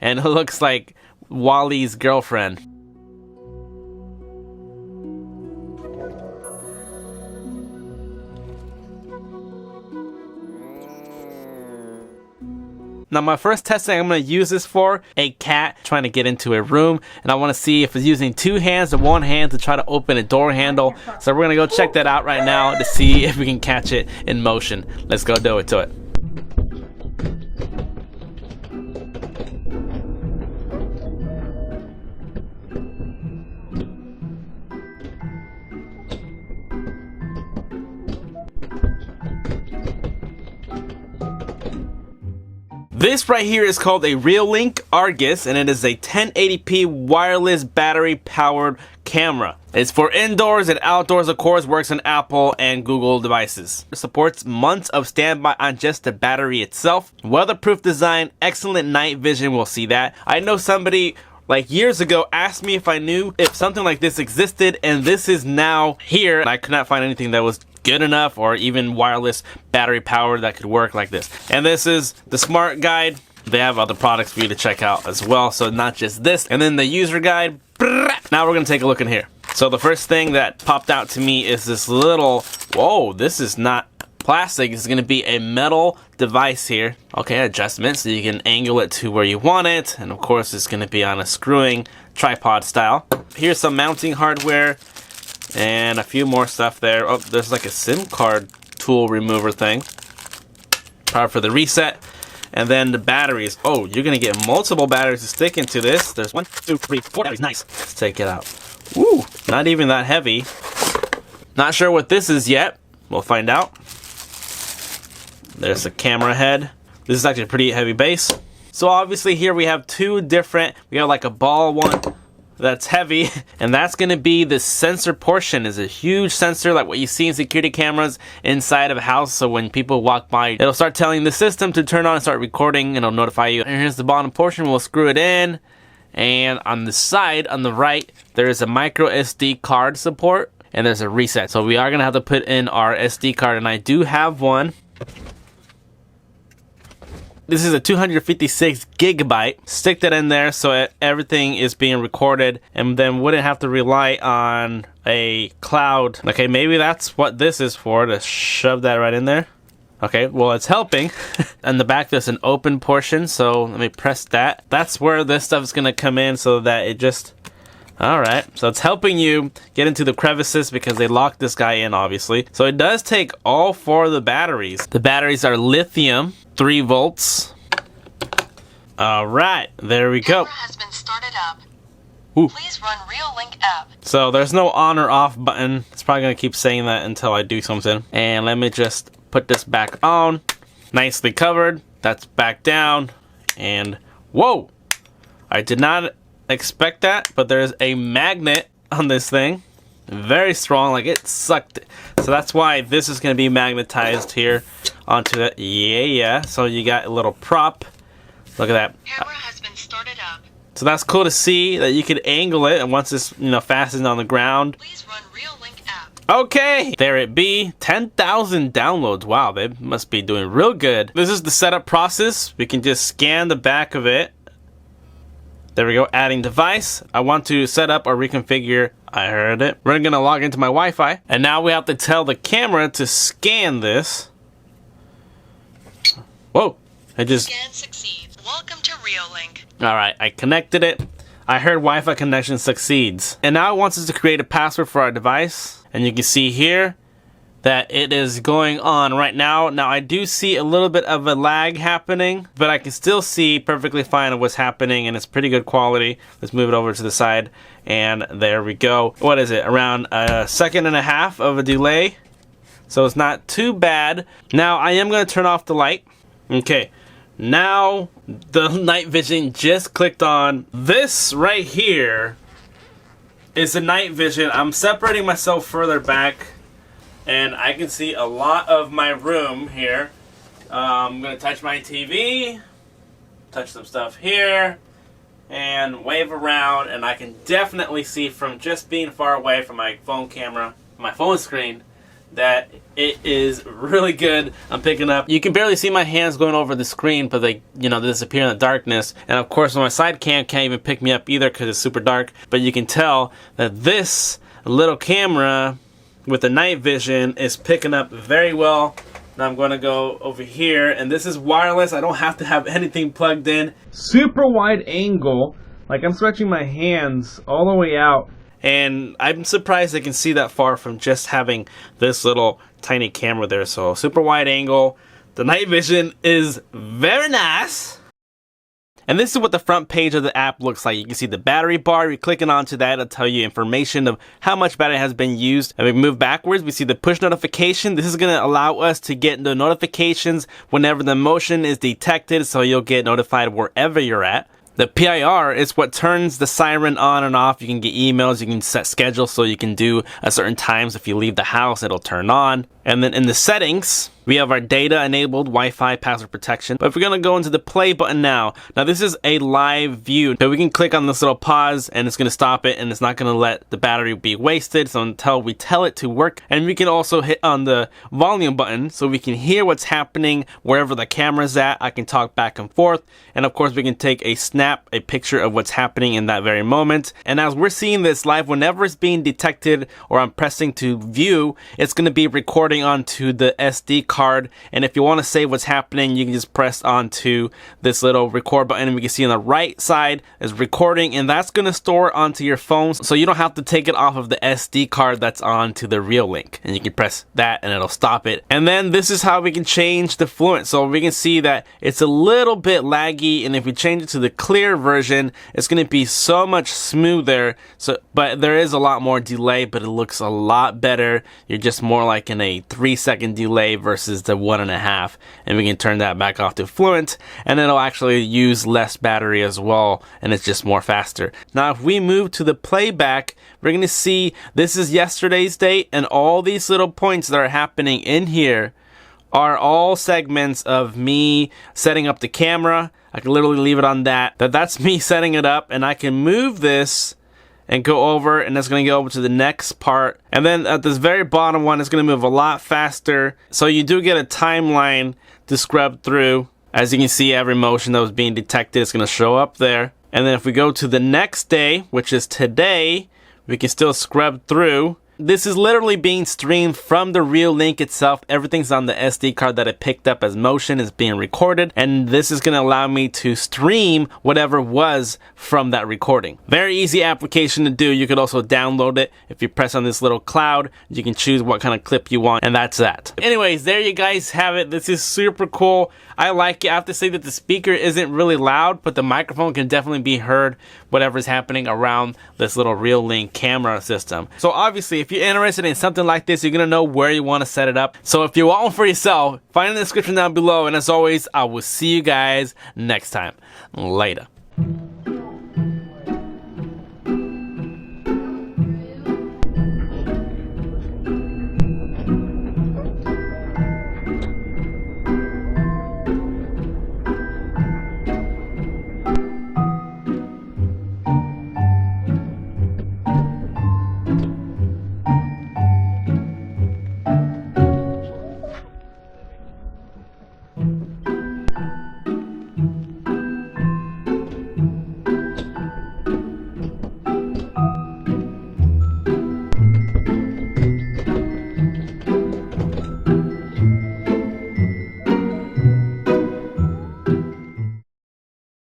and it looks like Wally's girlfriend. Now my first testing I'm going to use this for a cat trying to get into a room, and I want to see if it's using 2 hands or 1 hand to try to open a door handle. So we're going to go check that out right now to see if we can catch it in motion. Let's go do it to it. This right here is called a ReoLink Argus, and it is a 1080p wireless battery powered camera. It's for indoors and outdoors, of course, works on Apple and Google devices. It supports months of standby on just the battery itself. Weatherproof design, excellent night vision, we'll see that. I know somebody like years ago asked me if I knew if something like this existed, and this is now here. I could not find anything that was good enough or even wireless battery powered that could work like this. And this is the smart guide. They have other products for you to check out as well, so not just this. And then the user guide. Now we're gonna take a look in here. So the first thing that popped out to me is this little, whoa, this is not plastic. It's gonna be a metal device here. Okay, adjustment, so you can angle it to where you want it, and of course it's gonna be on a screwing tripod style. Here's some mounting hardware and a few more stuff there. Oh, there's like a SIM card tool remover thing. Power for the reset. And then the batteries. Oh, you're gonna get multiple batteries to stick into this. There's 1, 2, 3, 4 batteries. Nice. Let's take it out. Ooh, not even that heavy. Not sure what this is yet. We'll find out. There's the camera head. This is actually a pretty heavy base. So obviously here we have 2 different, we have like a ball one that's heavy, and that's gonna be the sensor portion. Is a huge sensor like what you see in security cameras inside of a house, so when people walk by, it'll start telling the system to turn on and start recording, and it'll notify you. And here's the bottom portion. We'll screw it in, and on the side, on the right, there is a micro SD card support, and there's a reset. So we are gonna have to put in our SD card, and I do have one. This is a 256 gigabyte. Stick that in there so everything is being recorded, and then wouldn't have to rely on a cloud. Okay, maybe that's what this is for, to shove that right in there. Okay, well, it's helping. On the back, there's an open portion, so let me press that. That's where this stuff is gonna come in, so that it just... Alright, so it's helping you get into the crevices because they locked this guy in, obviously. So it does take all 4 of the batteries. The batteries are lithium, 3 volts. Alright, there we go. Camera has been started up. Ooh. Please run ReoLink app. So there's no on or off button. It's probably going to keep saying that until I do something. And let me just put this back on. Nicely covered. That's back down. And whoa! I did not expect that, but there's a magnet on this thing. Very strong, like it sucked it. So that's why this is going to be magnetized here onto it. Yeah. So you got a little prop. Look at that. Camera has been started up. So that's cool to see that you can angle it, and once it's fastened on the ground. Please run ReoLink app. Okay, there it be. 10,000 downloads. Wow, they must be doing real good. This is the setup process. We can just scan the back of it. There we go, adding device. I want to set up or reconfigure. I heard it. We're gonna log into my Wi-Fi. And now we have to tell the camera to scan this. Whoa, I just... Scan succeeds. Welcome to ReoLink. All right, I connected it. I heard Wi-Fi connection succeeds. And now it wants us to create a password for our device. And you can see here that it is going on right now. Now I do see a little bit of a lag happening, but I can still see perfectly fine what's happening, and it's pretty good quality. Let's move it over to the side, and there we go. What is it? Around 1.5 seconds of a delay. So it's not too bad. Now I am going to turn off the light. Okay. Now the night vision just clicked on. This right here is the night vision. I'm separating myself further back, and I can see a lot of my room here. I'm going to touch my TV, touch some stuff here, and wave around, and I can definitely see from just being far away from my phone camera, my phone screen, that it is really good. I'm picking up. You can barely see my hands going over the screen, but they, you know, disappear in the darkness. And of course, my side cam can't even pick me up either because it's super dark. But you can tell that this little camera with the night vision is picking up very well. Now I'm going to go over here, and this is wireless. I don't have to have anything plugged in. Super wide angle. Like, I'm stretching my hands all the way out. And I'm surprised I can see that far from just having this little tiny camera there. So super wide angle. The night vision is very nice. And this is what the front page of the app looks like. You can see the battery bar. You're clicking onto that. It'll tell you information of how much battery has been used. And we move backwards. We see the push notification. This is going to allow us to get the notifications whenever the motion is detected. So you'll get notified wherever you're at. The PIR is what turns the siren on and off. You can get emails, you can set schedules so you can do at certain times. If you leave the house, it'll turn on. And then in the settings, we have our data enabled, Wi-Fi, password protection. But if we're going to go into the play button now this is a live view. So we can click on this little pause and it's going to stop it, and it's not going to let the battery be wasted. So until we tell it to work. And we can also hit on the volume button so we can hear what's happening wherever the camera's at. I can talk back and forth. And of course, we can take a picture of what's happening in that very moment. And as we're seeing this live, whenever it's being detected or I'm pressing to view, it's going to be recording onto the SD card. And if you want to save what's happening, you can just press onto this little record button, and we can see on the right side is recording, and that's going to store onto your phone, so you don't have to take it off of the SD card that's onto the ReoLink. And you can press that and it'll stop it. And then this is how we can change the fluent. So we can see that it's a little bit laggy, and if we change it to the clear version, it's going to be so much smoother. But there is a lot more delay, but it looks a lot better. You're just more like in a 3-second delay versus the 1.5. And we can turn that back off to fluent, and it'll actually use less battery as well, and it's just more faster. Now if we move to the playback, we're going to see this is yesterday's date, and all these little points that are happening in here are all segments of me setting up the camera. I can literally leave it on that's me setting it up, and I can move this and go over, and it's going to go over to the next part. And then at this very bottom one, it's going to move a lot faster. So you do get a timeline to scrub through. As you can see, every motion that was being detected is going to show up there. And then if we go to the next day, which is today, we can still scrub through. This is literally being streamed from the ReoLink itself. Everything's on the SD card that it picked up as motion is being recorded, and this is going to allow me to stream whatever was from that recording. Very easy application to do. You could also download it. If you press on this little cloud, you can choose what kind of clip you want, and that's that. Anyways, there you guys have it. This is super cool. I like it. I have to say that the speaker isn't really loud, but the microphone can definitely be heard whatever's happening around this little ReoLink camera system. So obviously, if you're interested in something like this, you're going to know where you want to set it up. So if you want one for yourself, find in the description down below. And as always, I will see you guys next time. Later.